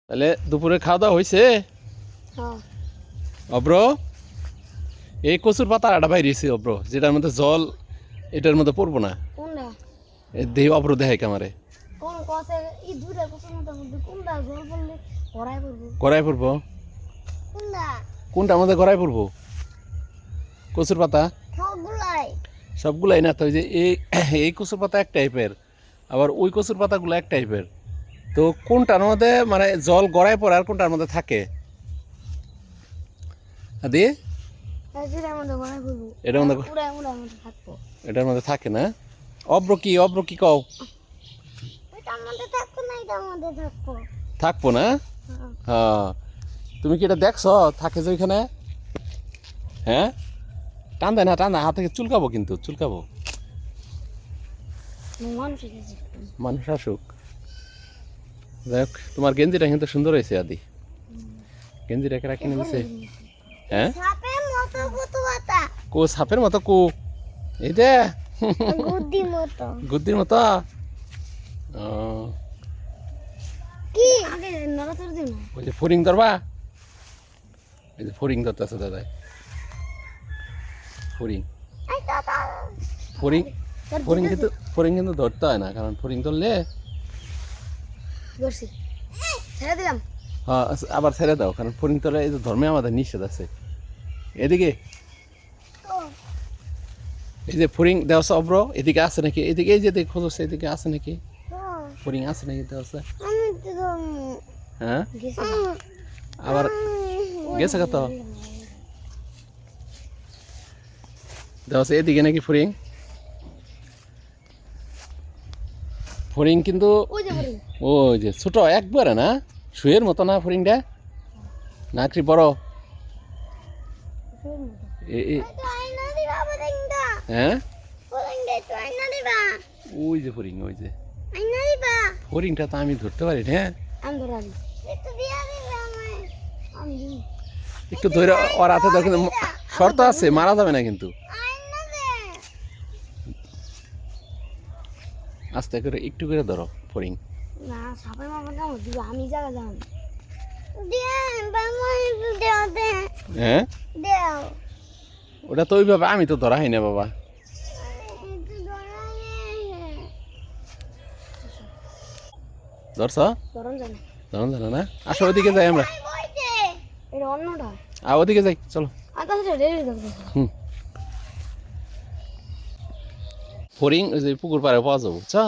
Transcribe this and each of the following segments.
তাহলে দুপুরে খাওয়া দাওয়া হয়েছে? অব্র, এই কচুর পাতা আটা বাইরেছে অব্র, যেটার মধ্যে জল এটার মধ্যে পড়বো না। দেহ অব্র দেখাই কামারে গড়াই পড়বো। কোনটার মধ্যে গড়াই পড়বো? কচুর পাতা সবগুলাই না তো, ওই যে এই কচুর পাতা এক টাইপের, আবার ওই কচুর পাতাগুলো এক টাইপের। তো কোনটার মধ্যে মানে জল গড়ায় পড়ে আর কোনটার মধ্যে থাকে? আদি এটার মধ্যে থাকে না। অব্র কি কও? থাকবো না। হ্যাঁ, তুমি কি এটা দেখছো থাকে যে ওইখানে? হ্যাঁ, টান দেয় না, টান দেয় হাত থেকে চুলকাবো, কিন্তু চুলকাবো। মানুষ আসুক, যাই হোক। তোমার গেঞ্জিটা কিন্তু সুন্দর হয়েছে আদি, গেঞ্জিটা কেরা কিনে দিছে? হ্যাঁ, কো সাপের মতো কো? এই দে গুদ্দির মতো। ওই যে ফরিং ধরবা, এই যে ফরিং ধরতেছে দাদা, ফরিং ফরিং ফরিং কিন্তু ধরতে হয় না, কারণ ফরিং ধরলে হ্যাঁ আবার ছেড়ে দাও, কারণ ফরিং ধরলে এই যে ধর্মে আমাদের নিষেধ আছে। এদিকে এই যে ফরিং দেওয়া অব্র, এদিকে আছে নাকি? এদিকে এই যে খোঁজছে, এদিকে আছে নাকি ফরিং? আছে নাকি দেওয়া? হ্যাঁ, আবার গেছে কত দেওয়া এদিকে নাকি ফরিং? ফরিং কিন্তু ওই যে ছোট একবারে না, শুয়ের মতো না ফরিংটা, নাকি বড়? হ্যাঁ, ওই যে ফরিং, ওই যে ফরিংটা তো আমি ধরতে পারি। হ্যাঁ, একটু ধরে ওর হাতে ধর, কিন্তু শর্ত আছে, মারা যাবে না কিন্তু। আস্তে করে একটু করে ধরো ফরিং। হ্যাঁ, ওটা তো ওইভাবে আমি তো ধরা হয় না বাবা। ধরছ? ধরন জানা না। আসো ওদিকে যাই আমরা, ওদিকে যাই চলো। ফরিং ওই যে পুকুর পাড়ে পাওয়া যাবো, বুঝছো?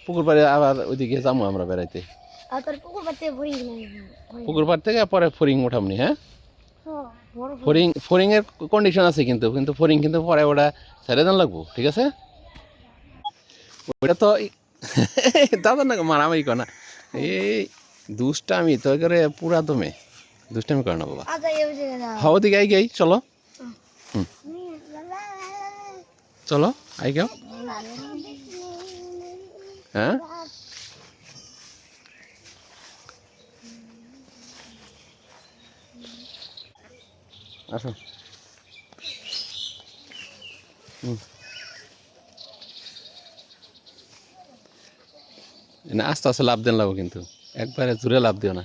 পুকুর পাড়ে আবার ওইদিকে যাবো আমরা বেড়াইতে। পুকুর পাড় থেকে পরে ফরিং ওঠামনি। হ্যাঁ, ফরিং এর কন্ডিশন আছে, কিন্তু কিন্তু ফরিং কিন্তু পরে ওটা ছেড়ে দেন লাগবো, ঠিক আছে? ওটা তো দাদা না মারামারি কর না, এই দুষ্টামি তো করে পুরা দমে দুষ্টামি করে না বাবা। হ্যাঁ, ওদিকে আই গাই চলো। চলো আই গাও। হ্যাঁ, আসো। না, আস্তে আস্তে লাভ দেন লাগবো, কিন্তু একবারে জোরে লাভ দিও না।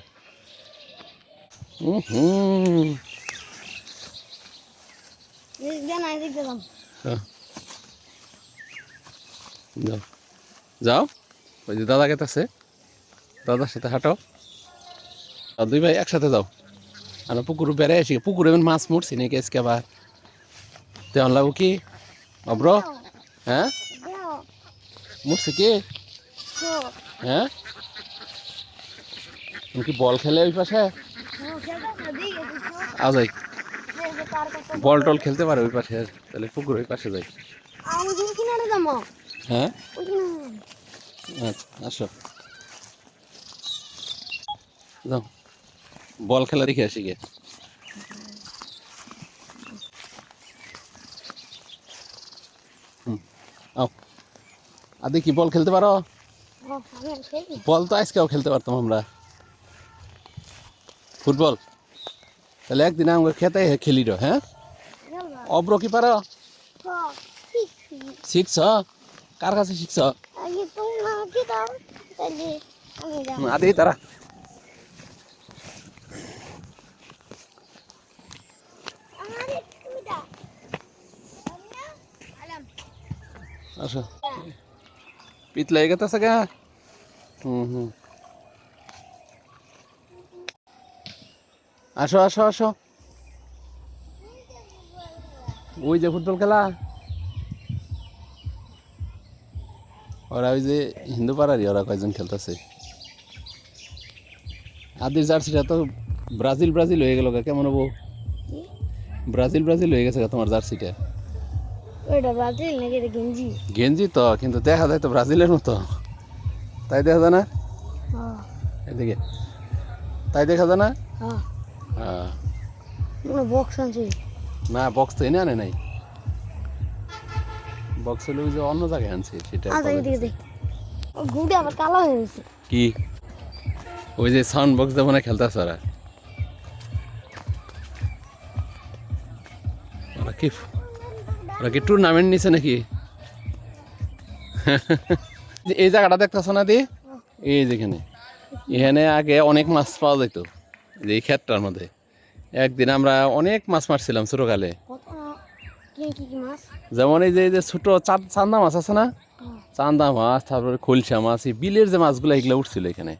যাও যাও, ওই যে দাদা গেছে, দাদার সাথে হাঁটো, দুই ভাই একসাথে যাও। আমরা পুকুর বেড়ে আসি, পুকুরে মাছ মরছি নাকি আজকে আবার তেমন লাগবো কি অব্র? হ্যাঁ, মরছে কি? হ্যাঁ, তুমি কি বল খেলে ওই পাশে? যাই, বল টল খেলতে পারে ওই পাশে, তাহলে পুকুর ওই পাশে যাই। হ্যাঁ, আচ্ছা আসো, যাও বল খেলা দেখে আসি গে। আদি কি বল খেলতে পারো? বল তো আজকেও খেলতে পারতাম আমরা, ফুটবল। তাহলে একদিন আমরা খেতে খেলি র। হ্যাঁ, অব্র কি পারো? শিখছ? কার কাছে শিখছ? আদি তারা আসো পিত লেগে গেছে গা আসো আসো আসো ওই যে ফুটবল খেলা ওরা ওই যে হিন্দু পাড়ারই ওরা কয়েকজন খেলতেছে আদির জার্সিটা তো ব্রাজিল ব্রাজিল হয়ে গেল কেমন হবো ব্রাজিল ব্রাজিল হয়ে গেছে তোমার জার্সিটা ওইটা ব্রাজিল নাকি এটা গেঞ্জি গেঞ্জি তো কিন্তু দেখা যায় তো ব্রাজিলের মতো তাই দেখা যায় না হ্যাঁ এদিকে তাই দেখা যায় না হ্যাঁ হ্যাঁ কোনো বক্স আনছে না বক্স তো এনে আনে নাই বক্স হলে ওই যে অন্য জায়গায় আনছে সেটা আচ্ছা এদিকে দেখ ও গুড়ে আবার কালো হয়ে গেছে কি ওই যে সাউন্ড বক্স দেবো না খেলতেছে ওরা ওরা কি টুর্নামেন্ট নিছে নাকি এই জায়গাটা দেখতেছ না দি এই যেখানে এখানে আগে অনেক মাছ পাওয়া যেত এই ক্ষেতটার মধ্যে একদিন আমরা অনেক মাছ মারছিলাম ছোটকালে কত কি কি কি মাছ যেমন এই যে ছোট চান্দা মাছ আছে না চান্দা মাছ তারপরে খলসা মাছ এই বিলের যে মাছগুলো এগুলো উঠছিল এখানে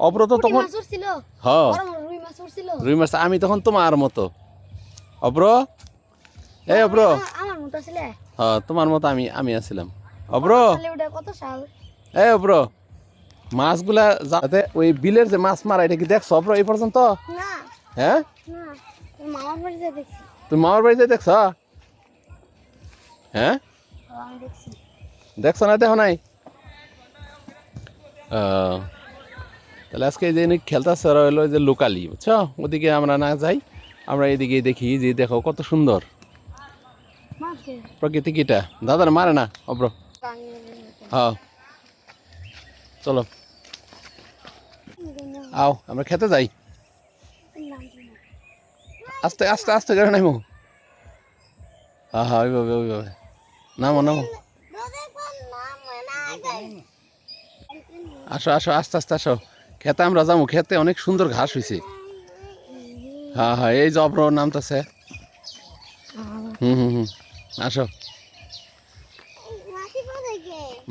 অব্রত তখন মাছ উঠছিল হ্যাঁ রুই মাছ উঠছিল রুই মাছ আমি তখন তোমার মতো অব্র এই অব্র আমার মতো ছিল হ্যাঁ তোমার মতো আমি আমি আছিলাম অব্র তাহলে ওটা কত সাল এই অব্র মাছগুলা যাতে ওই বিলের যে মাছ মারা এটা কি দেখছো অব্র এই পর্যন্ত না হ্যাঁ না মামার বাড়িতে দেখছি তুমি মামার বাড়িতে দেখছ হ্যাঁ আমি দেখছি দেখছো না দেখো নাই তাহলে আজকে যে খেলতেছে ওরা হলো যে লোকালি বুঝছো ওদিকে আমরা না যাই আমরা এদিকে দেখি যে দেখো কত সুন্দর মাছকে প্রকৃতি কিটা দাদার মারে না অব্র হ্যাঁ চলো আও আমরা খেতে যাই আস্তে আস্তে আস্তে করে নামো হ্যাঁ হ্যাঁ ওইভাবে ওইভাবে নামো নামো আসো আসো আস্তে আস্তে আসো খেতে আমরা যাবো খেতে অনেক সুন্দর ঘাস হয়েছে হ্যাঁ হ্যাঁ এই যে অব্র নামতেছে হুম আসো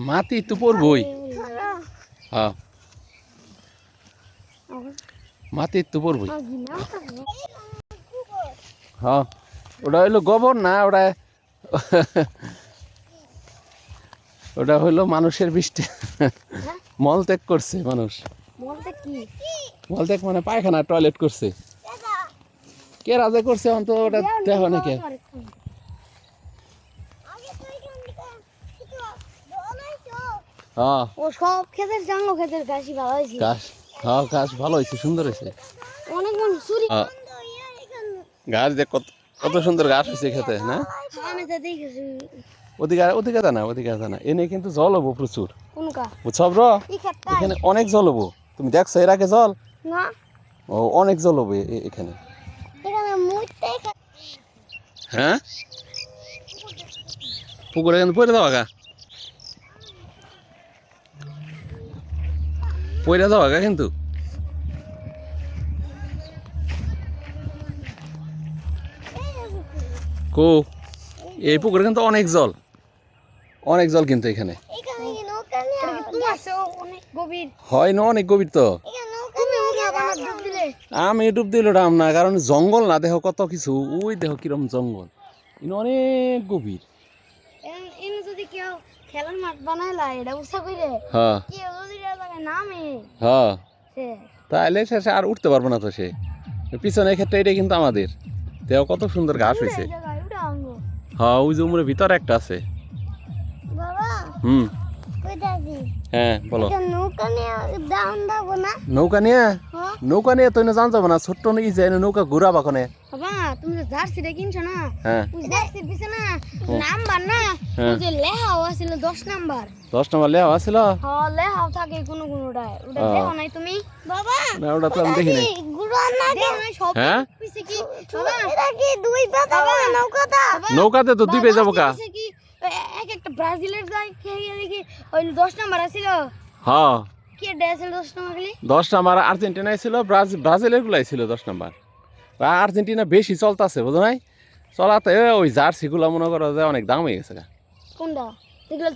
মাটি তো পড়বই হ্যাঁ মাটি তো পড়বই হ্যাঁ ওটা হইলো গোবর না ওটা ওটা হইলো মানুষের বৃষ্টি মলত্যাগ করছে মানুষ মলত্যাগ মানে পায়খানা টয়লেট করছে কে রাজা করছে অন্ত ওটা দেখো না কে হ্যাঁ ও সব ক্ষেতের জাঙ্গো ক্ষেতের ঘাসই ভালো হয়েছে ঘাস হ্যাঁ ঘাস ভালো হয়েছে সুন্দর হয়েছে অনেক মানুষ চুরি ঘাস দেখ কত কত সুন্দর ঘাস হয়েছে খেতে না আমি তো দেখেছি ওদিকে ওদিকে না ওদিকে না এনে কিন্তু জল হবো প্রচুর কোনকা বুঝছো ব্র এই ক্ষেতটা এখানে অনেক জল হবো তুমি দেখছো এর আগে জল না ও অনেক জল হবে এখানে এখানে মুইটাই হ্যাঁ পুকুরে কিন্তু পড়ে যাওয়া গা পড়ে যাওয়া গা কিন্তু কো এই পুকুরে কিন্তু অনেক জল কিন্তু এখানে এখানে কি নৌকা নিয়ে তুমি আসো অনেক গভীর হয় না অনেক গভীর তো তুমি উঠে আবার ডুব দিলে আমি ডুব দিলাম না কারণ জঙ্গল না দেখো কত কিছু ওই দেখো কিরম জঙ্গল অনেক গভীর এনে যদি কেউ খেলার মাঠ বানাইলা এটা উৎসাহ করে হ্যাঁ কেউ যদি জায়গায় নামে হ্যাঁ সে তাহলে সে আর উঠতে পারবো না তো সে পিছনের ক্ষেত্রে এটা কিন্তু আমাদের দেখো কত সুন্দর ঘাস হয়েছে জায়গায় উঠে আনবো হ্যাঁ ওই যে উমরের ভিতরে একটা আছে বাবা হুম কইতা দি হ্যাঁ বলো এটা নৌকা নিয়ে দাম দাও না নৌকা নিয়ে হ্যাঁ নৌকা নিয়ে তো জান যাবো না ছোট্ট নিয়ে যায় নৌকা ঘুরাবা কোনে বাবা তুমি যে জার্সিটা কিনছো না হ্যাঁ ওই জার্সির পিছে না নাম্বার না ওই যে লেহাও আছিল 10 নাম্বার 10 নম্বর লেওয়া আছিল হ্যাঁ লেহাও থাকে কোনো কোনোটায় ওটা দেখো নাই তুমি বাবা না ওটা তো আমি দেখি নাই গুড়া না দেখো নাই সব হ্যাঁ পিছে কি বাবা এটা কি দুই পাতা নৌকাটা নৌকাতে তো দুই পেয়ে যাবো কা পিছে কি এক একটা ব্রাজিলের যায় খেয়ে দেখি ওই 10 নাম্বার আছিল হ্যাঁ কি কে ডেছিল 10 নম্বর খালি 10 নাম্বার আর্জেন্টিনায় ছিল, ব্রাজিলের গুলাই ছিল 10 নাম্বার। আর্জেন্টিনা বেশি চলতেছে বুঝো নাই, চলাতে ওই জার্সিগুলো মনে করো যে অনেক দাম হয়ে গেছে। কোনটা দেখলে